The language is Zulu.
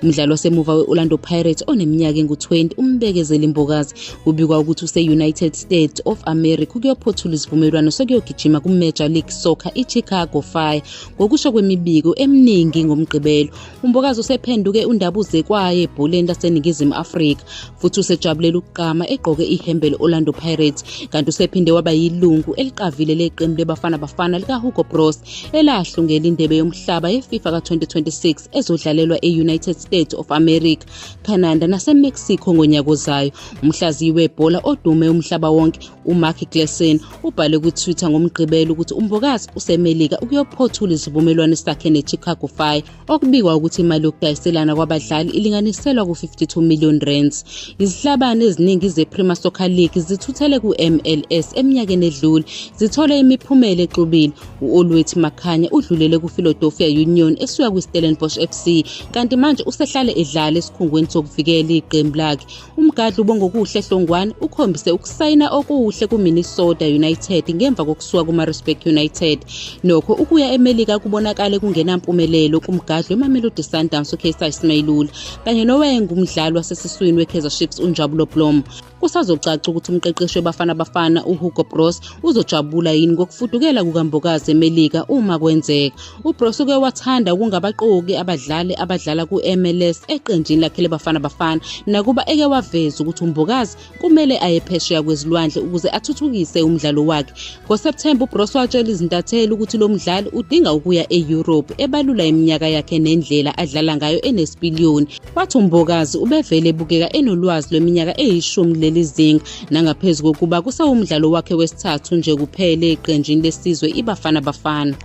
Umdlali wasemuva we-Orlando Pirates oneminyaka engu-20 umbekezeli Mbokazi ubikwa ukuthi use-United States of America ukuyophothula isivumelwano sokuyogijima ku-Major League Soccer i-Chicago Fire. Ngokusho kwemibiko eminingi ngoMgqibelo, uMbokazi usephenduke undabuze kwaye ebholeni laseNingizimu Afrika futhi usejabulela ukuqama egqoke ihembe le-Orlando Pirates, kanti usephinde waba yilungu eliqavile leqembu leBafana Bafana likaHugo Broos elahlungela indebe yomhlaba yeFIFA ka-2026 ezodlalelwa e-United States of America, Canada naseMexico ngonyaka ozayo. Umhlaziyi webhola odume umhlaba wonke uMark Gleason ubhale ku-Twitter ngoMgqibelo ukuthi uMbokazi useMelika ukuyophothula isivumelwano sakhe neChicago Fire, okubikwa ukuthi imali yokudayiselana kwabadlali ilinganiselwa ku-52 million rands. Izihlabane eziningi ze-Premier Soccer League zithuthele ku-MLS eminyakeni edlule zithole imiphumela exubile. U-Olwethu Makhanya udlulele ku-Philadelphia Union esuka kwi-Stellenbosch FC, kanti manje usehlale edlala esikhungweni sokuvikela iqembu lakhe. Umgadli uBongokuhle Hlongwane ukhombise ukusayina okuhle ku-Minnesota United ngemva kokusuka kuma-Respect United. Nokho ukuya eMelika kubonakale kungenampumelelo kumgadli weMamelodi Sundowns uKaiser Ismail kanye nowayengumdlali wasesiswini we-Kaizer Chiefs uNjabulo Blom. Kusazocaca ukuthi umqeqeshi weBafana Bafana uHugo Broos uzojabula yini ngokufudukela kukaMbokazi eMelika uma kwenzeka. uBroos uke wathanda ukungabaqoki abadlali abadlala ku-MLS eqenjini lakhe leBafana Bafana, nakuba eke waveza ukuthi uMbokazi kumele aye phesheya kwezilwandle ukuze athuthukise umdlalo wakhe. NgoSepthemba uBroos watshela izintatheli ukuthi lo mdlali udinga ukuya e-Europe ebalula iminyaka yakhe nendlela adlala ngayo enesipiliyoni. Wathi uMbokazi ubevele ebukeka enolwazi lweminyaka eyishumi lelizinga, nangaphezu kokuba kusawumdlalo wakhe wesithathu nje kuphela eqenjini lesizwe iBafana Bafana.